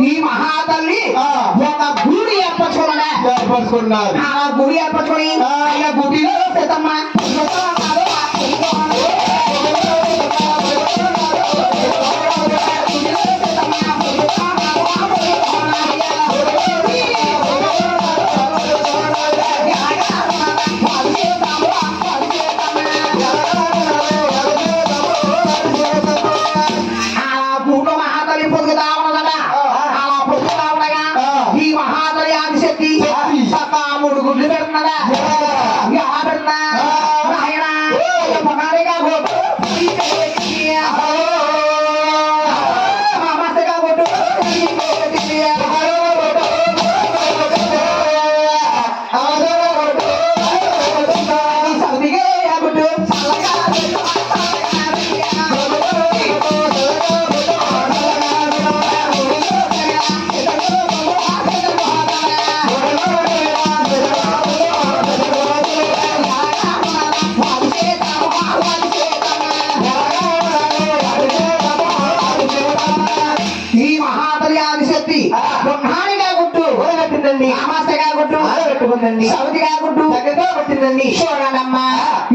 ఈ మహాతల్లి ఒక గుడి ఏర్పరచుకున్నది. ఆ గుడి ఏర్పరచుకొని ఆ గుడిలో సీతమ్మ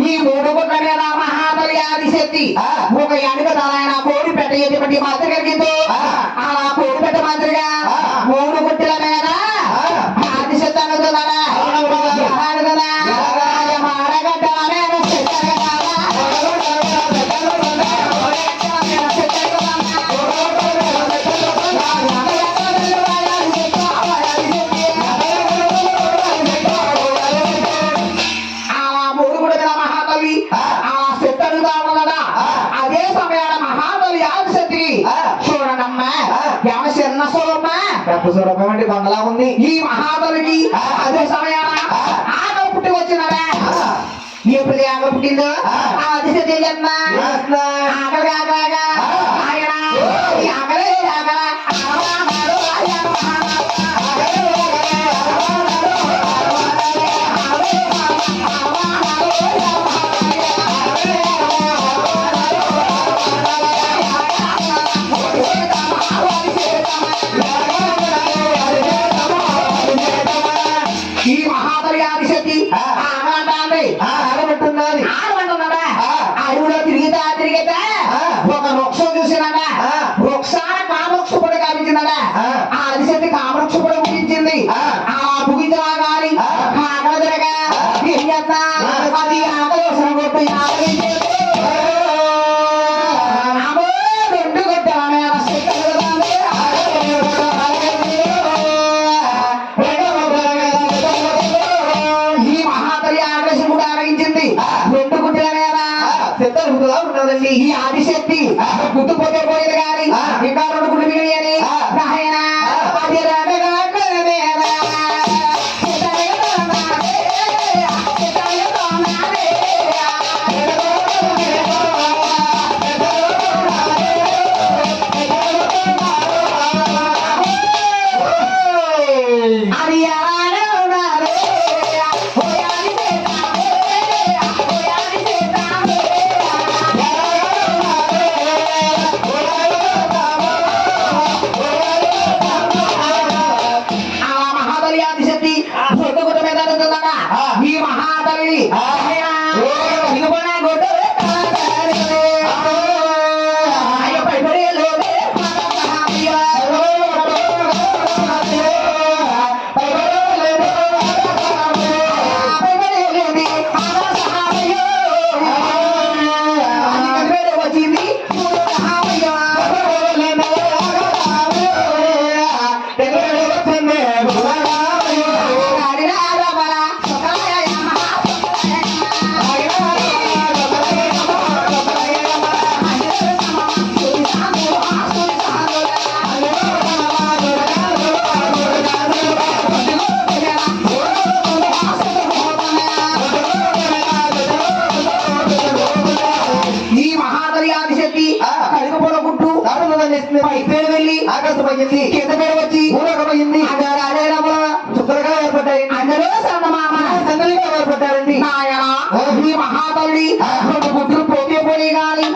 ఈ మూడు గుడ్ల మీద మహాబలి ఆదిశక్తి ఒక ఎనుక తలైన కోడి పెట్ట ఎటువంటి మాత్ర కలిగిందో అలా కోడి పెట్ట మాదిరిగా మూడు గుడ్ల మీద ఆదిశక్తి అనుకున్నాడా స్వరూపం బంగళా ఉంది. ఈ మహాబలికి అదే సమయాన ఆగ పుట్టి వచ్చినారా ఎప్పుడు ఆగ పుట్టిందో అది తెలియన్నా ఆగలి ఆగలాగా ఆయన ఆగలే ఆగల చెత్తరుగుతలా ఉన్నదండి. ఈ ఆదిశక్తి గుర్తుపోతే పోయేది కానీ ఇంకా రెండు గుడి మిగిలియని నాయనా అది రాగగా కలవేరా. అది ఎలాగ ఉన్నారే పోయాలి చేద్దామే పోయాలి చేద్దామే ఆ మహాబలి ఆదిశక్తి సొంతగుట్ట మీద అనుకుందట. ఈ మహాబలి ఇదిగోన గొడ్డు వచ్చింది ఈ మహాబలి ఆదిశక్తి కడుపుల గుట్టు పై పేరు వెళ్ళి ఆకాశమైంది, కింద పేరు వచ్చి భూలోకమైంది, అందరూ అదే రమణ చుక్కలుగా ఏర్పడ్డాయి, అందరూ సన్నమామ సందలిగా ఏర్పడ్డారండి. నాయన ఈ మహాబలి రెండు గుడ్లు పోతే పోనీ గాని